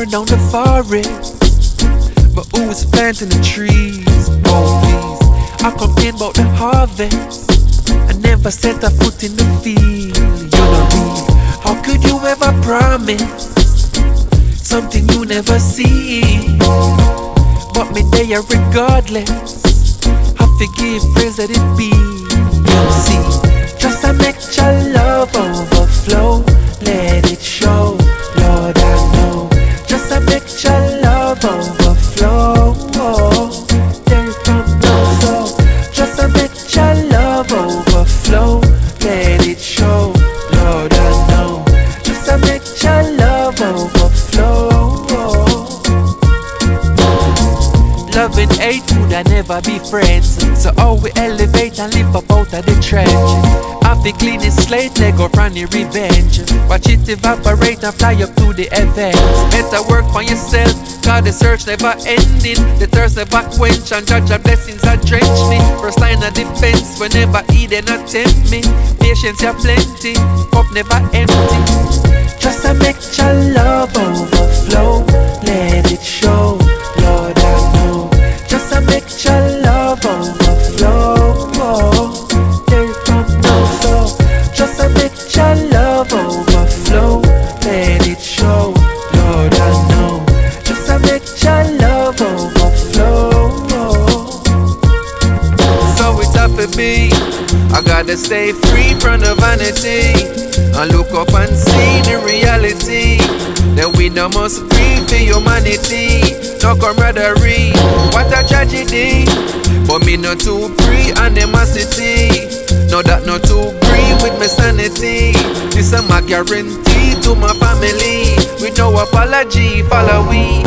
burn down the forest, but who is planting the trees? Oh please, I complain about the harvest, I never set a foot in the field. You know me, how could you ever promise something you never see? But me there regardless, I forgive, praise that it be. You see, just to make your love overflow, let it show, Lord I know. Just to make your love overflow, there it comes now. So just to make your love overflow, let it show, Lord I know. Just to make your love overflow. Love and hate would I never be friends, so how we elevate and live up out of the trenches. I feel clean his slate, let go run the revenge. Watch it evaporate and fly up to the event. Better work on yourself, cause the search never ending. The thirst never quench and judge your blessings are drench me. First line of defense, whenever he then attempt me. Patience you plenty, cup never empty. Just to make your love overflow, let it show, Lord I know. Just to make your love overflow, there it comes now. So just to make your love overflow, let it show, Lord I know. Just to make your love overflow. So it's up to me, I gotta stay free from the vanity and look up and see the reality that we no must grieve for humanity. No camaraderie, what a tragedy. But me not too free animosity. No that not too agree with my sanity. This is my guarantee to my family. With no apology, follow we.